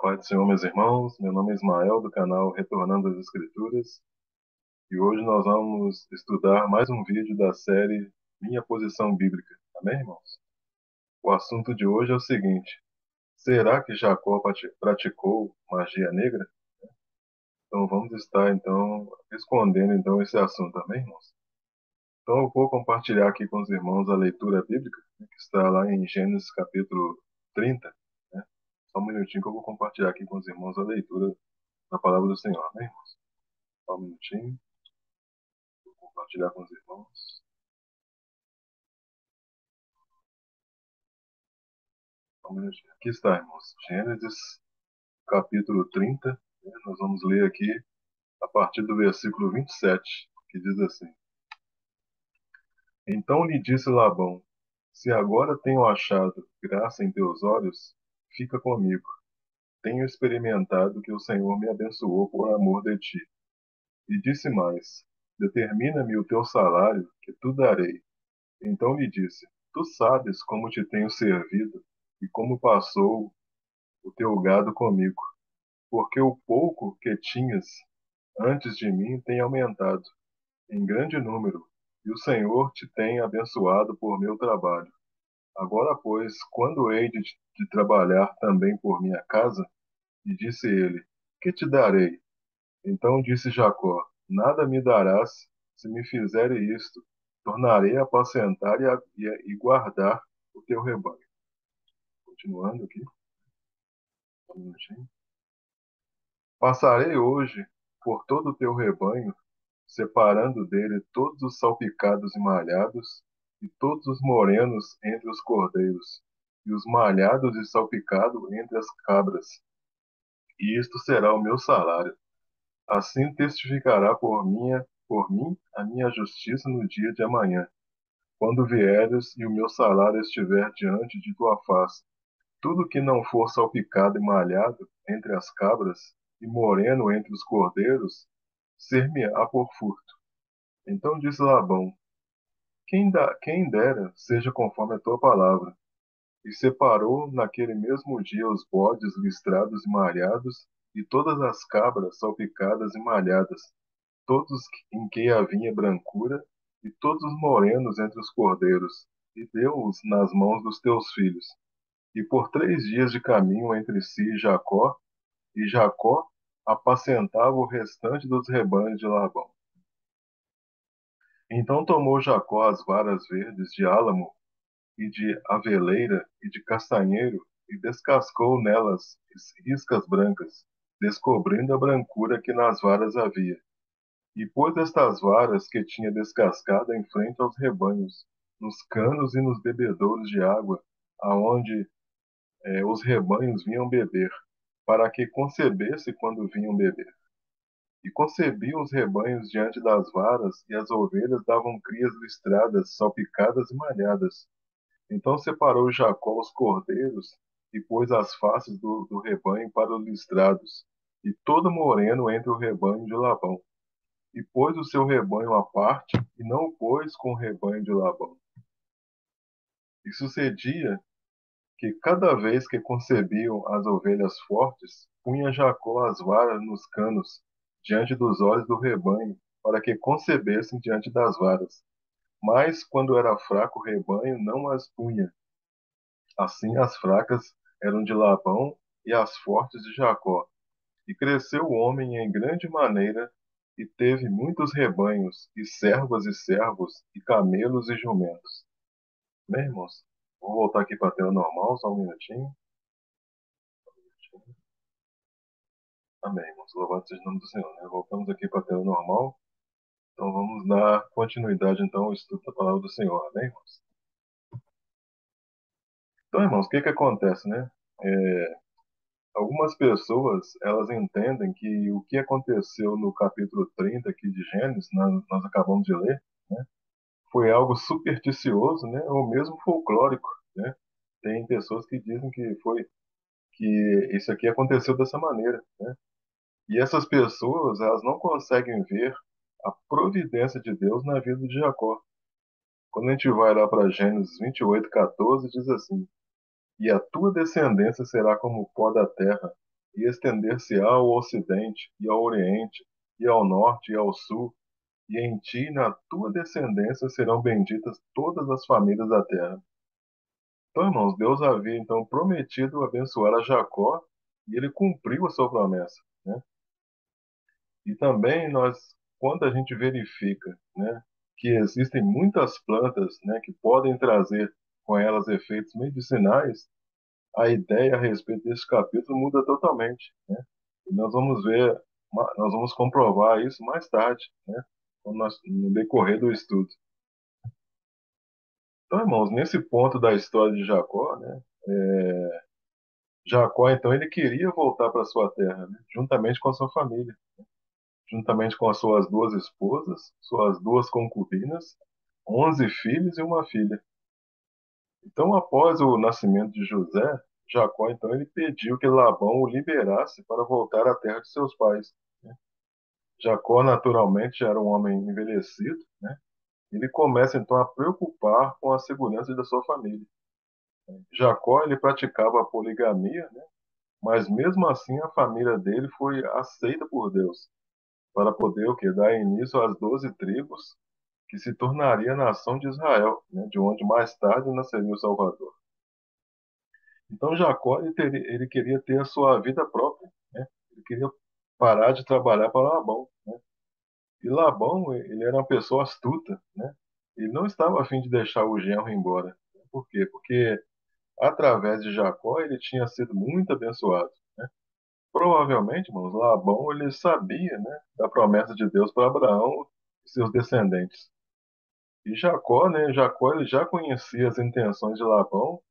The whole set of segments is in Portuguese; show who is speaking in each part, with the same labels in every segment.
Speaker 1: Paz do Senhor, meus irmãos. Meu nome é Ismael, do canal Retornando às Escrituras, e hoje nós vamos estudar mais um vídeo da série Minha Posição Bíblica. Amém, irmãos? O assunto de hoje é o seguinte: será que Jacó praticou magia negra? Então vamos estar respondendo esse assunto, amém, irmãos? Então eu vou compartilhar aqui com os irmãos a leitura bíblica, né, que está lá em Gênesis capítulo 30, né? Só um minutinho que eu vou compartilhar aqui com os irmãos a leitura da palavra do Senhor, amém, irmãos? Só um minutinho. Vou compartilhar com os irmãos. Só um minutinho. Aqui está, irmãos. Gênesis, capítulo 30. Né? Nós vamos ler aqui a partir do versículo 27, que diz assim: Então lhe disse Labão: Se agora tenho achado graça em teus olhos, fica comigo. Tenho experimentado que o Senhor me abençoou por amor de ti. E disse mais: Determina-me o teu salário, que tu darei. Então lhe disse: Tu sabes como te tenho servido e como passou o teu gado comigo, porque o pouco que tinhas antes de mim tem aumentado em grande número, e o Senhor te tem abençoado por meu trabalho. Agora, pois, quando hei de trabalhar também por minha casa? E disse ele: Que te darei? Então disse Jacó: Nada me darás se me fizeres isto. Tornarei a apacentar e guardar o teu rebanho. Continuando aqui, um minutinho. Passarei hoje por todo o teu rebanho, separando dele todos os salpicados e malhados, e todos os morenos entre os cordeiros, e os malhados e salpicados entre as cabras. E isto será o meu salário. Assim testificará por mim a minha justiça no dia de amanhã, quando vieres e o meu salário estiver diante de tua face. Tudo que não for salpicado e malhado entre as cabras, e moreno entre os cordeiros, ser-me-á por furto. Então disse Labão: quem dera seja conforme a tua palavra. E separou naquele mesmo dia os bodes listrados e malhados, e todas as cabras salpicadas e malhadas, todos em que havia brancura, e todos os morenos entre os cordeiros, e deu-os nas mãos dos teus filhos. E por 3 dias de caminho entre si e Jacó apacentava o restante dos rebanhos de Labão. Então tomou Jacó as varas verdes de álamo e de aveleira e de castanheiro, e descascou nelas riscas brancas, descobrindo a brancura que nas varas havia. E pôs estas varas que tinha descascado em frente aos rebanhos, nos canos e nos bebedouros de água, aonde os rebanhos vinham beber, para que concebesse quando vinham beber. E concebiam os rebanhos diante das varas, e as ovelhas davam crias listradas, salpicadas e malhadas. Então separou Jacó os cordeiros, e pôs as faces do rebanho para os listrados, e todo moreno entre o rebanho de Labão. E pôs o seu rebanho à parte, e não o pôs com o rebanho de Labão. E sucedia que cada vez que concebiam as ovelhas fortes, punha Jacó as varas nos canos, diante dos olhos do rebanho, para que concebessem diante das varas. Mas, quando era fraco o rebanho, não as punha. Assim as fracas eram de Labão e as fortes de Jacó. E cresceu o homem em grande maneira, e teve muitos rebanhos, e servas e servos, e camelos e jumentos. Bem, irmãos, vou voltar aqui para a tela normal, só um minutinho. Amém, irmãos. Louvado seja o nome do Senhor, né? Voltamos aqui para a tela normal. Então vamos dar continuidade então ao estudo da palavra do Senhor, amém, irmãos? Então, irmãos, o que que acontece, né? Algumas pessoas, elas entendem que o que aconteceu no capítulo 30 aqui de Gênesis, nós acabamos de ler, né? Foi algo supersticioso, né? Ou mesmo folclórico, né? Tem pessoas que dizem que isso aqui aconteceu dessa maneira, né? E essas pessoas, elas não conseguem ver a providência de Deus na vida de Jacó. Quando a gente vai lá para Gênesis 28:14, diz assim: E a tua descendência será como o pó da terra, e estender-se-á ao ocidente, e ao oriente, e ao norte, e ao sul, e em ti e na tua descendência serão benditas todas as famílias da terra. Então, irmãos, Deus havia então prometido abençoar a Jacó, e ele cumpriu a sua promessa, né? E também nós, quando a gente verifica, né, que existem muitas plantas, né, que podem trazer com elas efeitos medicinais, a ideia a respeito desse capítulo muda totalmente, né? E nós vamos ver, nós vamos comprovar isso mais tarde, né, no decorrer do estudo. Então, irmãos, nesse ponto da história de Jacó, né, Jacó, então, ele queria voltar para sua terra, né, juntamente com a sua família, juntamente com as suas duas esposas, suas duas concubinas, 11 filhos e uma filha. Então, após o nascimento de José, Jacó, então, ele pediu que Labão o liberasse para voltar à terra de seus pais, né? Jacó, naturalmente, já era um homem envelhecido, né? Ele começa, então, a preocupar com a segurança da sua família. Jacó, ele praticava a poligamia, né? Mas mesmo assim a família dele foi aceita por Deus para poder o quê? Dar início às 12 tribos que se tornaria a nação de Israel, né? De onde mais tarde nasceria o Salvador. Então Jacó ele queria ter a sua vida própria, né? Ele queria parar de trabalhar para Labão, né? E Labão ele era uma pessoa astuta, né? Ele não estava a fim de deixar o genro embora. Por quê? Porque através de Jacó ele tinha sido muito abençoado, né? Provavelmente, irmãos, Labão ele sabia, né, da promessa de Deus para Abraão e seus descendentes. E Jacó, né, Jacó ele já conhecia as intenções de Labão,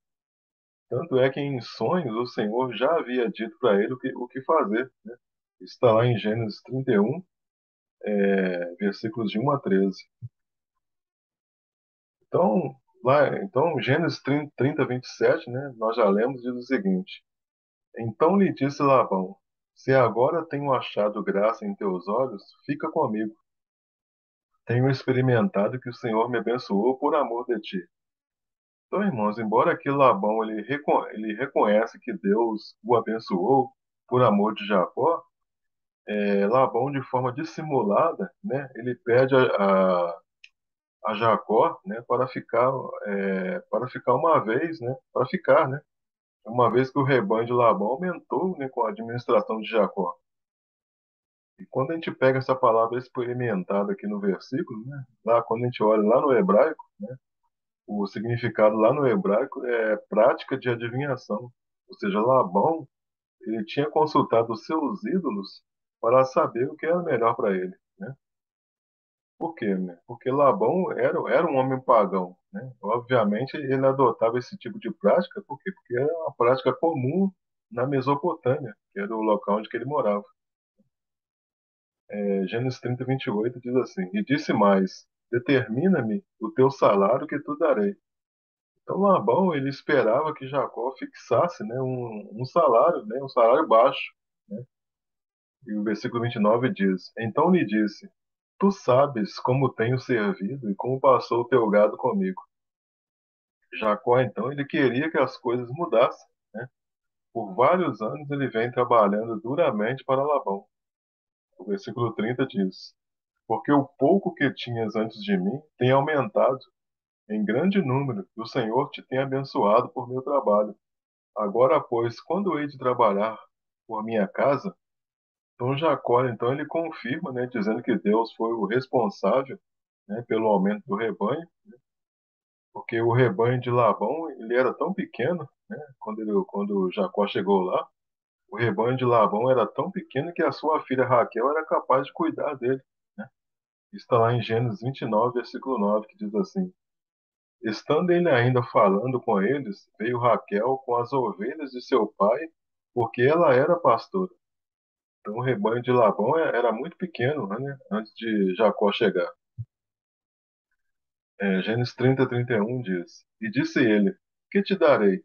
Speaker 1: tanto é que em sonhos o Senhor já havia dito para ele o que fazer, né? Está lá em Gênesis 31, versículos de 1 a 13. Então, então Gênesis 30, 27, né, nós já lemos, diz o seguinte: Então lhe disse Labão: Se agora tenho achado graça em teus olhos, fica comigo. Tenho experimentado que o Senhor me abençoou por amor de ti. Então, irmãos, embora aqui Labão ele reconhece que Deus o abençoou por amor de Jacó, Labão, de forma dissimulada, né, ele pede a Jacó, né, para ficar uma vez, né, para ficar, né, uma vez que o rebanho de Labão aumentou, né, com a administração de Jacó. E quando a gente pega essa palavra experimentada aqui no versículo, né, lá quando a gente olha lá no hebraico, né, o significado lá no hebraico é prática de adivinhação. Ou seja, Labão, ele tinha consultado os seus ídolos para saber o que era melhor para ele, né? Por quê, né? Porque Labão era um homem pagão, né? Obviamente, ele adotava esse tipo de prática, por quê? Porque era uma prática comum na Mesopotâmia, que era o local onde que ele morava. Gênesis 30, 28 diz assim: E disse mais: Determina-me o teu salário que tu darei. Então Labão ele esperava que Jacó fixasse, né, um salário baixo, né? E o versículo 29 diz: Então lhe disse: Tu sabes como tenho servido e como passou o teu gado comigo. Jacó então ele queria que as coisas mudassem, né? Por vários anos ele vem trabalhando duramente para Labão. O versículo 30 diz: Porque o pouco que tinhas antes de mim tem aumentado em grande número, e o Senhor te tem abençoado por meu trabalho. Agora, pois, quando hei de trabalhar por minha casa, então Jacó, então ele confirma, né, dizendo que Deus foi o responsável, né, pelo aumento do rebanho, porque o rebanho de Labão ele era tão pequeno, né, quando Jacó chegou lá, o rebanho de Labão era tão pequeno que a sua filha Raquel era capaz de cuidar dele, né? Está lá em Gênesis 29, versículo 9, que diz assim: Estando ele ainda falando com eles, veio Raquel com as ovelhas de seu pai, porque ela era pastora. Então o rebanho de Labão era muito pequeno, né, antes de Jacó chegar. Gênesis 30, 31 diz: E disse ele: Que te darei?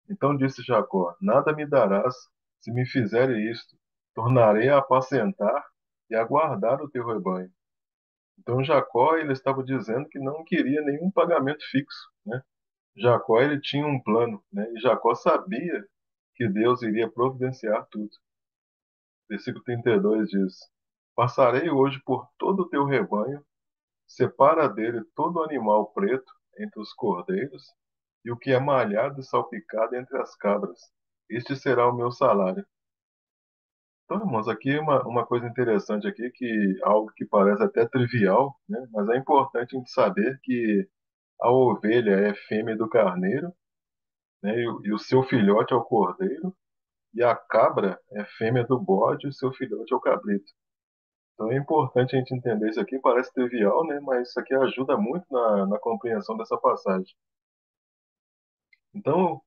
Speaker 1: Então disse Jacó: Nada me darás se me fizeres isto. Tornarei a apacentar e a guardar o teu rebanho. Então Jacó ele estava dizendo que não queria nenhum pagamento fixo, né? Jacó ele tinha um plano, né? E Jacó sabia que Deus iria providenciar tudo. Versículo 32 diz: Passarei hoje por todo o teu rebanho, separa dele todo animal preto entre os cordeiros, e o que é malhado e salpicado entre as cabras. Este será o meu salário. Então, irmãos, aqui uma coisa interessante aqui, que algo que parece até trivial, né? Mas é importante a gente saber que a ovelha é fêmea do carneiro, né? E o seu filhote é o cordeiro, e a cabra é fêmea do bode, e o seu filhote é o cabrito. Então é importante a gente entender isso aqui, parece trivial, né? Mas isso aqui ajuda muito na compreensão dessa passagem. Então,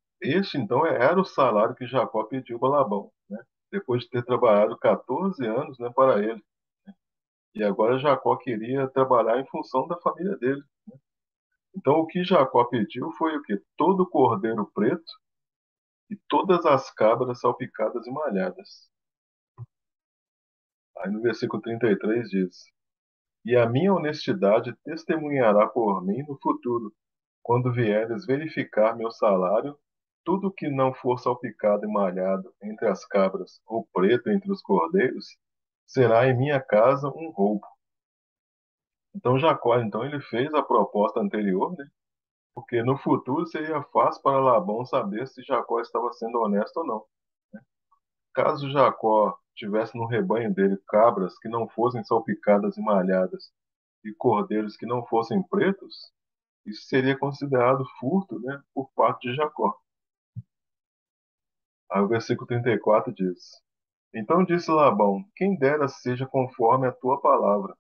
Speaker 1: era o salário que Jacó pediu para Labão, né? Depois de ter trabalhado 14 anos, né, para ele. E agora Jacó queria trabalhar em função da família dele. Então o que Jacó pediu foi o quê? Todo cordeiro preto e todas as cabras salpicadas e malhadas. Aí no versículo 33 diz: E a minha honestidade testemunhará por mim no futuro, quando vieres verificar meu salário, tudo que não for salpicado e malhado entre as cabras ou preto entre os cordeiros, será em minha casa um roubo. Então Jacó, então ele fez a proposta anterior, né? Porque no futuro seria fácil para Labão saber se Jacó estava sendo honesto ou não. Caso Jacó tivesse no rebanho dele cabras que não fossem salpicadas e malhadas e cordeiros que não fossem pretos, isso seria considerado furto, né, por parte de Jacó. Aí o versículo 34 diz: Então disse Labão: Quem dera seja conforme a tua palavra.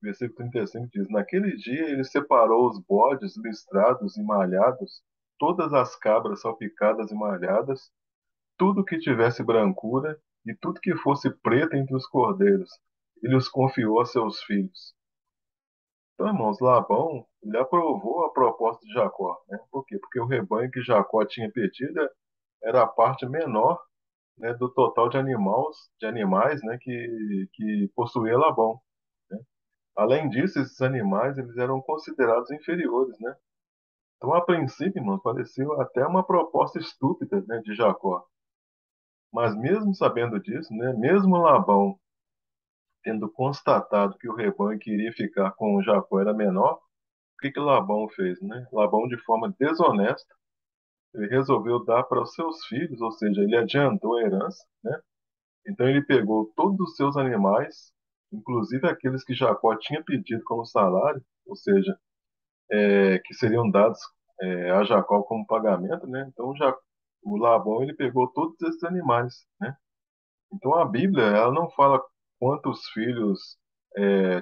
Speaker 1: Versículo 35 diz: Naquele dia ele separou os bodes listrados e malhados, todas as cabras salpicadas e malhadas, tudo que tivesse brancura e tudo que fosse preto entre os cordeiros. Ele os confiou a seus filhos. Então, irmãos, Labão, ele aprovou a proposta de Jacó, né? Por quê? Porque o rebanho que Jacó tinha pedido era a parte menor, né, do total de animais, né, que possuía Labão, né? Além disso, esses animais eles eram considerados inferiores, né? Então, a princípio, irmão, pareceu até uma proposta estúpida, né, de Jacó. Mas mesmo sabendo disso, né, mesmo Labão tendo constatado que o rebanho que iria ficar com Jacó era menor, o que que Labão fez, né? Labão, de forma desonesta, ele resolveu dar para os seus filhos, ou seja, ele adiantou a herança, né? Então ele pegou todos os seus animais, inclusive aqueles que Jacó tinha pedido como salário, ou seja, que seriam dados a Jacó como pagamento, né? Então o Labão ele pegou todos esses animais, né? Então a Bíblia ela não fala quantos filhos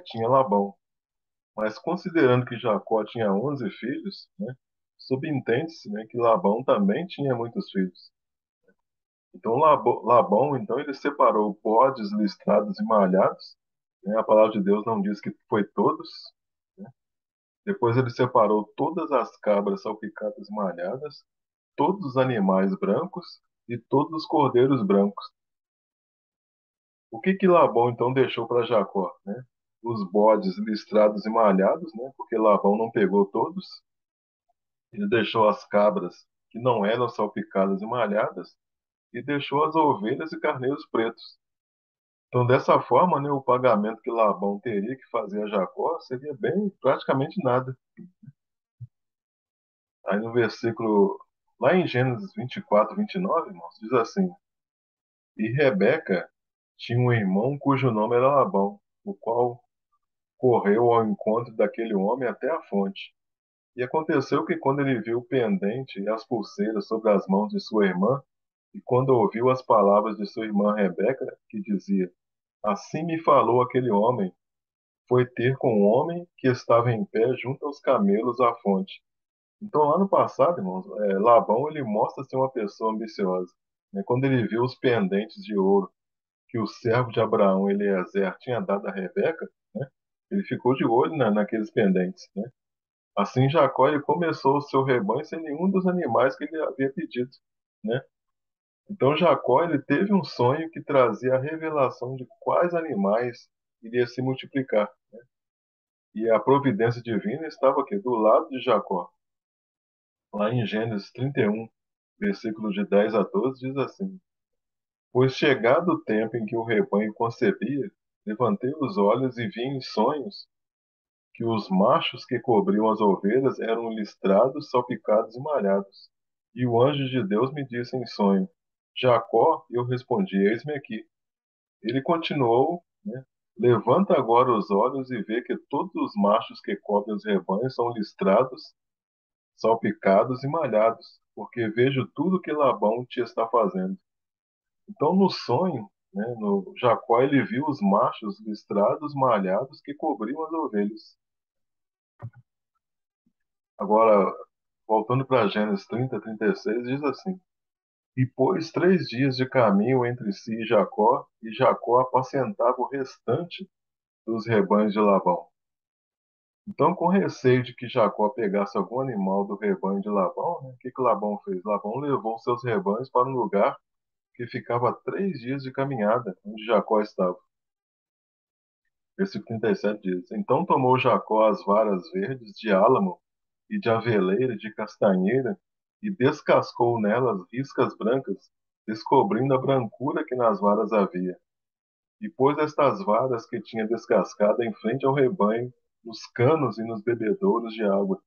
Speaker 1: tinha Labão, mas considerando que Jacó tinha 11 filhos, né? Subentende-se, né, que Labão também tinha muitos filhos. Então Labão, então ele separou bodes listrados e malhados, né? A palavra de Deus não diz que foi todos, né? Depois ele separou todas as cabras salpicadas e malhadas, todos os animais brancos e todos os cordeiros brancos. O que que Labão então deixou para Jacó, né? Os bodes listrados e malhados, né? Porque Labão não pegou todos. Ele deixou as cabras que não eram salpicadas e malhadas e deixou as ovelhas e carneiros pretos. Então, dessa forma, né, o pagamento que Labão teria que fazer a Jacó seria bem, praticamente nada. Aí no versículo, lá em Gênesis 24, 29, irmãos, diz assim: E Rebeca tinha um irmão cujo nome era Labão, o qual correu ao encontro daquele homem até a fonte. E aconteceu que quando ele viu o pendente e as pulseiras sobre as mãos de sua irmã, e quando ouviu as palavras de sua irmã Rebeca, que dizia: Assim me falou aquele homem, foi ter com o homem que estava em pé junto aos camelos à fonte. Então, lá no passado, irmãos, Labão ele mostra ser uma pessoa ambiciosa, né? Quando ele viu os pendentes de ouro que o servo de Abraão, Eliezer, tinha dado a Rebeca, né? Ele ficou de olho naqueles pendentes, né? Assim, Jacó ele começou o seu rebanho sem nenhum dos animais que ele havia pedido, né? Então Jacó ele teve um sonho que trazia a revelação de quais animais iria se multiplicar. E a providência divina estava aqui do lado de Jacó. Lá em Gênesis 31, versículos de 10 a 12, diz assim: Pois chegado o tempo em que o rebanho concebia, levantei os olhos e vi em sonhos que os machos que cobriam as ovelhas eram listrados, salpicados e malhados. E o anjo de Deus me disse em sonho: Jacó, e eu respondi: Eis-me aqui. Ele continuou, né? Levanta agora os olhos e vê que todos os machos que cobrem os rebanhos são listrados, salpicados e malhados, porque vejo tudo que Labão te está fazendo. Então, no sonho, né, no Jacó ele viu os machos listrados, malhados que cobriam as ovelhas. Agora, voltando para Gênesis 30, 36, diz assim: E pôs 3 dias de caminho entre si e Jacó apacentava o restante dos rebanhos de Labão. Então, com receio de que Jacó pegasse algum animal do rebanho de Labão, né, o que Labão fez? Labão levou seus rebanhos para um lugar que ficava a 3 dias de caminhada, onde Jacó estava. Versículo 37 diz: Então tomou Jacó as varas verdes de álamo e de aveleira e de castanheira e descascou nelas riscas brancas, descobrindo a brancura que nas varas havia. E pôs estas varas que tinha descascado em frente ao rebanho, nos canos e nos bebedouros de água,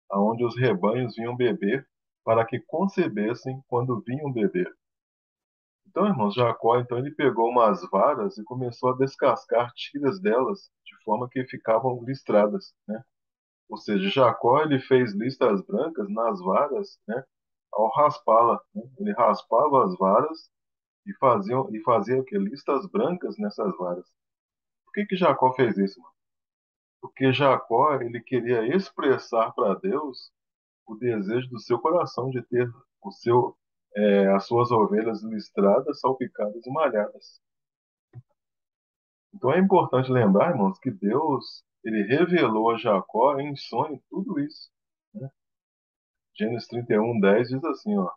Speaker 1: aonde os rebanhos vinham beber, para que concebessem quando vinham beber. Então, irmãos, Jacó, então ele pegou umas varas e começou a descascar tiras delas, de forma que ficavam listradas, né? Ou seja, Jacó ele fez listas brancas nas varas, né? Ao raspá-la, né? Ele raspava as varas e fazia o quê? Listas brancas nessas varas. Por que que Jacó fez isso, mano? Porque Jacó ele queria expressar para Deus o desejo do seu coração de ter o seu as suas ovelhas listradas, salpicadas e malhadas. Então é importante lembrar, irmãos, que Deus ele revelou a Jacó em sonho tudo isso, né? Gênesis 31, 10 diz assim, ó: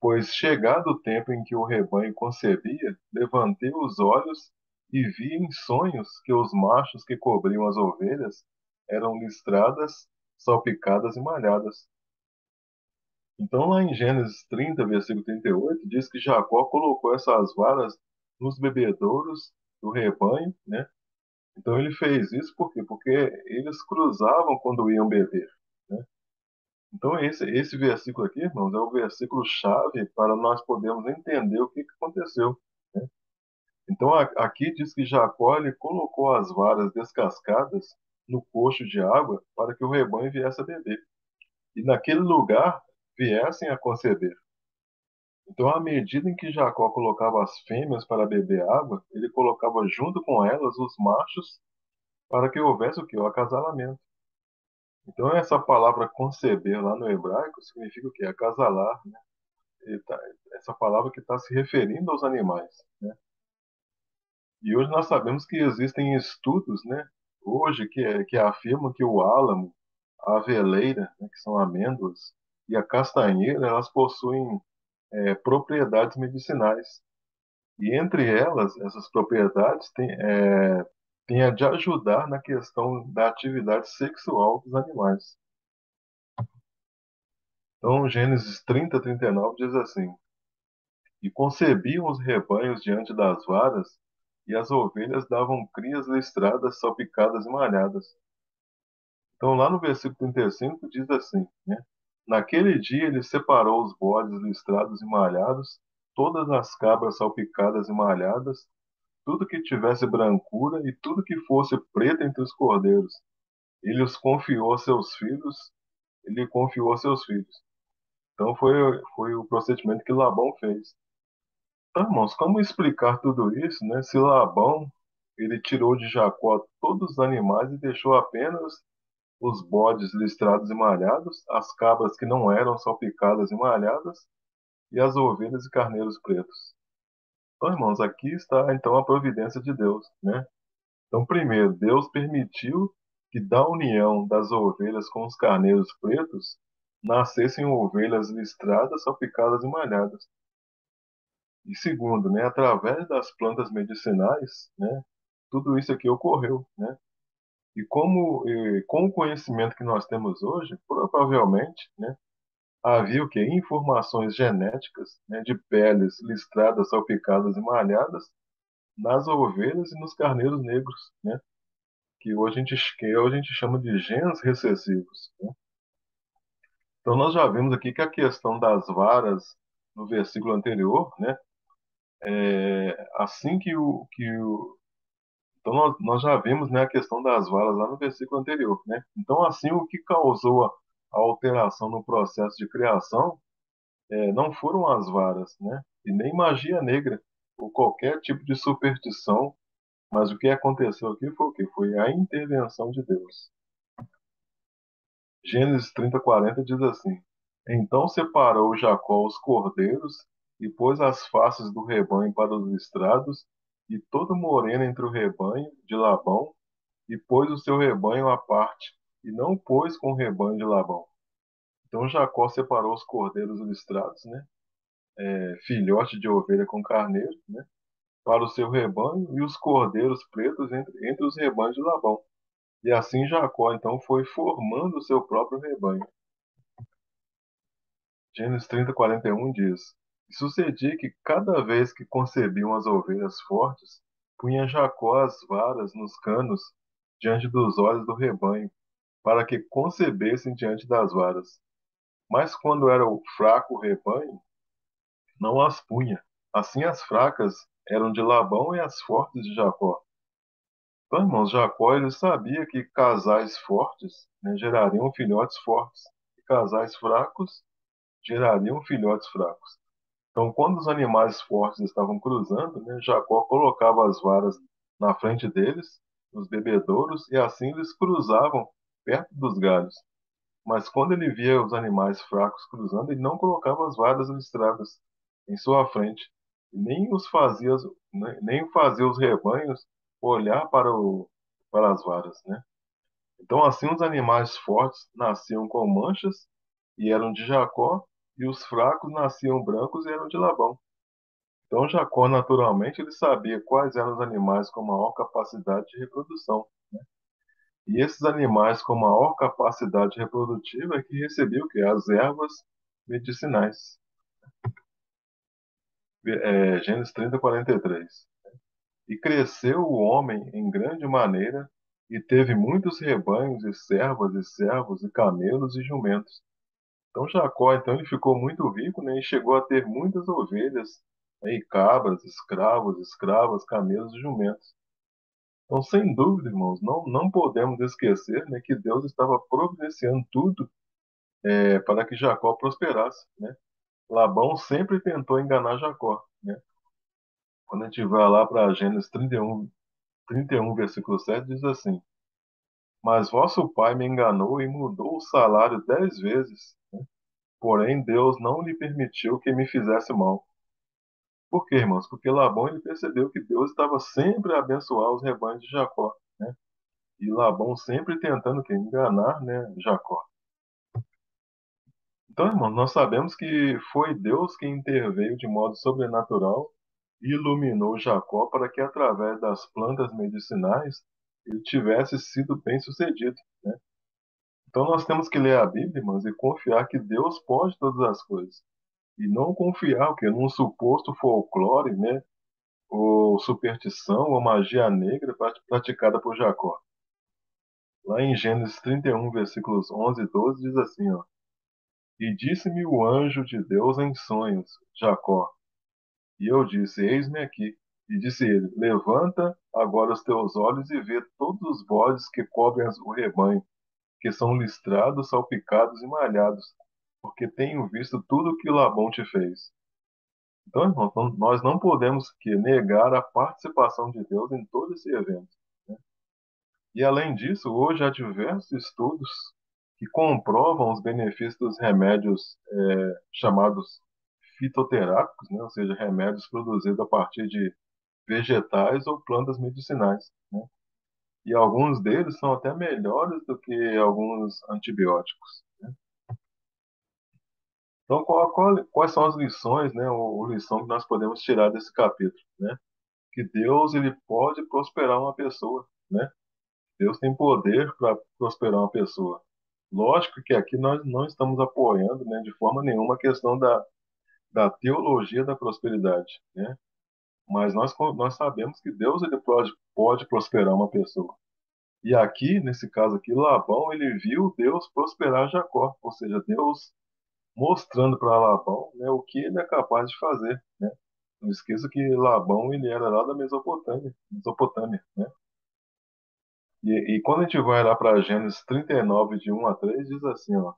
Speaker 1: Pois chegado o tempo em que o rebanho concebia, levantei os olhos e vi em sonhos que os machos que cobriam as ovelhas eram listradas, salpicadas e malhadas. Então, lá em Gênesis 30, versículo 38, diz que Jacó colocou essas varas nos bebedouros do rebanho, né? Então ele fez isso por quê? Porque eles cruzavam quando iam beber, né? Então esse versículo aqui, irmãos, é o versículo chave para nós podermos entender o que aconteceu, né? Então aqui diz que Jacó ele colocou as varas descascadas no coxo de água para que o rebanho viesse a beber. E naquele lugar viessem a conceber. Então, à medida em que Jacó colocava as fêmeas para beber água, ele colocava junto com elas os machos para que houvesse o que? O acasalamento. Então, essa palavra conceber lá no hebraico significa o quê? Acasalar, né? Essa palavra que está se referindo aos animais, né? E hoje nós sabemos que existem estudos, né? Hoje que afirmam que o álamo, a aveleira, né, que são amêndoas, e a castanheira, elas possuem propriedades medicinais. E entre elas, essas propriedades têm a de ajudar na questão da atividade sexual dos animais. Então, Gênesis 30, 39 diz assim: E concebiam os rebanhos diante das varas, e as ovelhas davam crias listradas, salpicadas e malhadas. Então, lá no versículo 35 diz assim, né? Naquele dia ele separou os bodes listrados e malhados, todas as cabras salpicadas e malhadas, tudo que tivesse brancura e tudo que fosse preto entre os cordeiros. Ele os confiou a seus filhos, ele confiou a seus filhos. Então foi o procedimento que Labão fez. Então, irmãos, como explicar tudo isso, né? Se Labão ele tirou de Jacó todos os animais e deixou apenas os bodes listrados e malhados, as cabras que não eram salpicadas e malhadas, e as ovelhas e carneiros pretos. Então, irmãos, aqui está então a providência de Deus, né? Então, primeiro, Deus permitiu que da união das ovelhas com os carneiros pretos nascessem ovelhas listradas, salpicadas e malhadas. E segundo, né, através das plantas medicinais, né, tudo isso aqui ocorreu, né? E com o conhecimento que nós temos hoje, provavelmente, né, havia o quê? Informações genéticas, né, de peles listradas, salpicadas e malhadas nas ovelhas e nos carneiros negros, né, que hoje a gente chama de genes recessivos, né? Então nós já vimos aqui que a questão das varas no versículo anterior, né, assim então nós já vimos, né, a questão das varas lá no versículo anterior, né? Então assim o que causou a alteração no processo de criação não foram as varas, né? E nem magia negra ou qualquer tipo de superstição, mas o que aconteceu aqui foi o quê? Foi a intervenção de Deus. Gênesis 30:40 diz assim: Então separou Jacó os cordeiros e pôs as faces do rebanho para os listrados e toda morena entre o rebanho de Labão e pôs o seu rebanho à parte e não pôs com o rebanho de Labão. Então Jacó separou os cordeiros listrados, né? Filhote de ovelha com carneiro, né? Para o seu rebanho e os cordeiros pretos entre os rebanhos de Labão. E assim Jacó então foi formando o seu próprio rebanho. Gênesis 30:41 diz: E sucedia que cada vez que concebiam as ovelhas fortes, punha Jacó as varas nos canos diante dos olhos do rebanho, para que concebessem diante das varas. Mas quando era o fraco o rebanho, não as punha. Assim as fracas eram de Labão e as fortes de Jacó. Então, irmãos, Jacó ele sabia que casais fortes, né, gerariam filhotes fortes, e casais fracos gerariam filhotes fracos. Então, quando os animais fortes estavam cruzando, né, Jacó colocava as varas na frente deles, nos bebedouros, e assim eles cruzavam perto dos galhos. Mas quando ele via os animais fracos cruzando, ele não colocava as varas listradas em sua frente, nem os fazia, nem fazia os rebanhos olhar para as varas, né? Então, assim, os animais fortes nasciam com manchas e eram de Jacó, e os fracos nasciam brancos e eram de Labão. Então, Jacó, naturalmente, ele sabia quais eram os animais com maior capacidade de reprodução. E esses animais com maior capacidade reprodutiva é que recebiam o quê? As ervas medicinais. Gênesis 30:43. E cresceu o homem em grande maneira, e teve muitos rebanhos, e servas, e servos, e camelos, e jumentos. Então Jacó, então, ele ficou muito rico, né, e chegou a ter muitas ovelhas, né, e cabras, escravos, escravas, camelos e jumentos. Então, sem dúvida, irmãos, não podemos esquecer, né, que Deus estava providenciando tudo para que Jacó prosperasse, né? Labão sempre tentou enganar Jacó, né? Quando a gente vai lá para Gênesis 31, versículo 7, diz assim: Mas vosso pai me enganou e mudou o salário 10 vezes. Porém, Deus não lhe permitiu que me fizesse mal. Por quê, irmãos? Porque Labão ele percebeu que Deus estava sempre a abençoar os rebanhos de Jacó, né? E Labão sempre tentando enganar, né, Jacó. Então, irmãos, nós sabemos que foi Deus quem interveio de modo sobrenatural e iluminou Jacó para que, através das plantas medicinais, ele tivesse sido bem-sucedido, né? Então, nós temos que ler a Bíblia, irmãos, e confiar que Deus pode todas as coisas. E não confiar num suposto folclore, né? Ou superstição, ou magia negra praticada por Jacó. Lá em Gênesis 31, versículos 11 e 12, diz assim, ó: E disse-me o anjo de Deus em sonhos, Jacó. E eu disse: Eis-me aqui. E disse ele: Levanta agora os teus olhos e vê todos os bodes que cobrem o rebanho, que são listrados, salpicados e malhados, porque tenho visto tudo o que Labão te fez. Então, irmãos, nós não podemos negar a participação de Deus em todo esse evento, né? E além disso, hoje há diversos estudos que comprovam os benefícios dos remédios chamados fitoterápicos, né? Ou seja, remédios produzidos a partir de vegetais ou plantas medicinais, né? E alguns deles são até melhores do que alguns antibióticos. Então, quais são as lições, né? Ou lição que nós podemos tirar desse capítulo, né? Que Deus ele pode prosperar uma pessoa, né? Deus tem poder para prosperar uma pessoa. Lógico que aqui nós não estamos apoiando, né, de forma nenhuma a questão da teologia da prosperidade, né? Mas nós sabemos que Deus ele pode prosperar uma pessoa. E aqui, nesse caso aqui, Labão, ele viu Deus prosperar Jacó, ou seja, Deus mostrando para Labão, né, o que ele é capaz de fazer, né? Não esqueça que Labão ele era lá da Mesopotâmia, né? E quando a gente vai lá para Gênesis 39, de 1 a 3, diz assim, ó: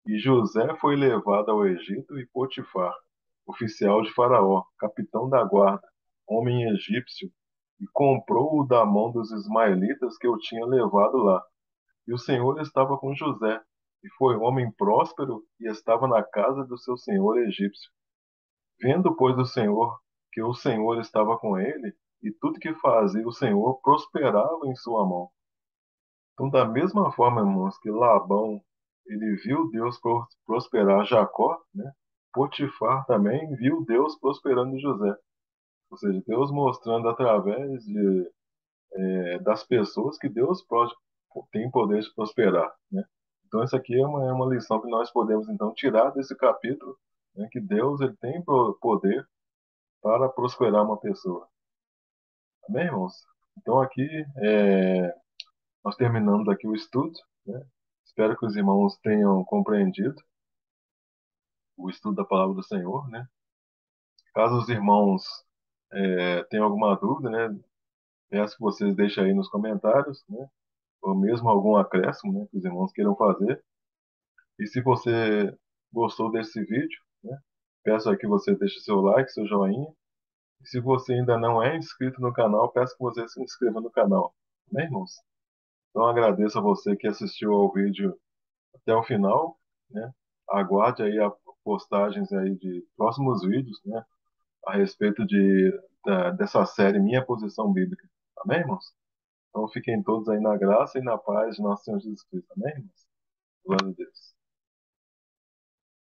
Speaker 1: E José foi levado ao Egito e Potifar, oficial de Faraó, capitão da guarda, homem egípcio, e comprou-o da mão dos ismaelitas que o tinha levado lá. E o Senhor estava com José, e foi homem próspero e estava na casa do seu senhor egípcio. Vendo, pois, o Senhor que o Senhor estava com ele, e tudo que fazia o Senhor prosperava em sua mão. Então, da mesma forma, irmãos, que Labão ele viu Deus prosperar Jacó, né? Potifar também viu Deus prosperando José. Ou seja, Deus mostrando através das pessoas que Deus tem poder de prosperar, né? Então, isso aqui é uma lição que nós podemos, então, tirar desse capítulo, né? Que Deus ele tem poder para prosperar uma pessoa. Amém, irmãos? Então, aqui nós terminamos aqui o estudo, né? Espero que os irmãos tenham compreendido o estudo da palavra do Senhor, né? Caso os irmãos tenham alguma dúvida, né? Peço que vocês deixem aí nos comentários, né? Ou mesmo algum acréscimo, né? Que os irmãos queiram fazer. E se você gostou desse vídeo, né? Peço aí que você deixe seu like, seu joinha. E se você ainda não é inscrito no canal, peço que você se inscreva no canal. Né, irmãos? Então agradeço a você que assistiu ao vídeo até o final, né? Aguarde aí as postagens aí de próximos vídeos, né? A respeito dessa série Minha Posição Bíblica. Amém, irmãos? Então fiquem todos aí na graça e na paz de nosso Senhor Jesus Cristo. Amém, irmãos? Glória a Deus.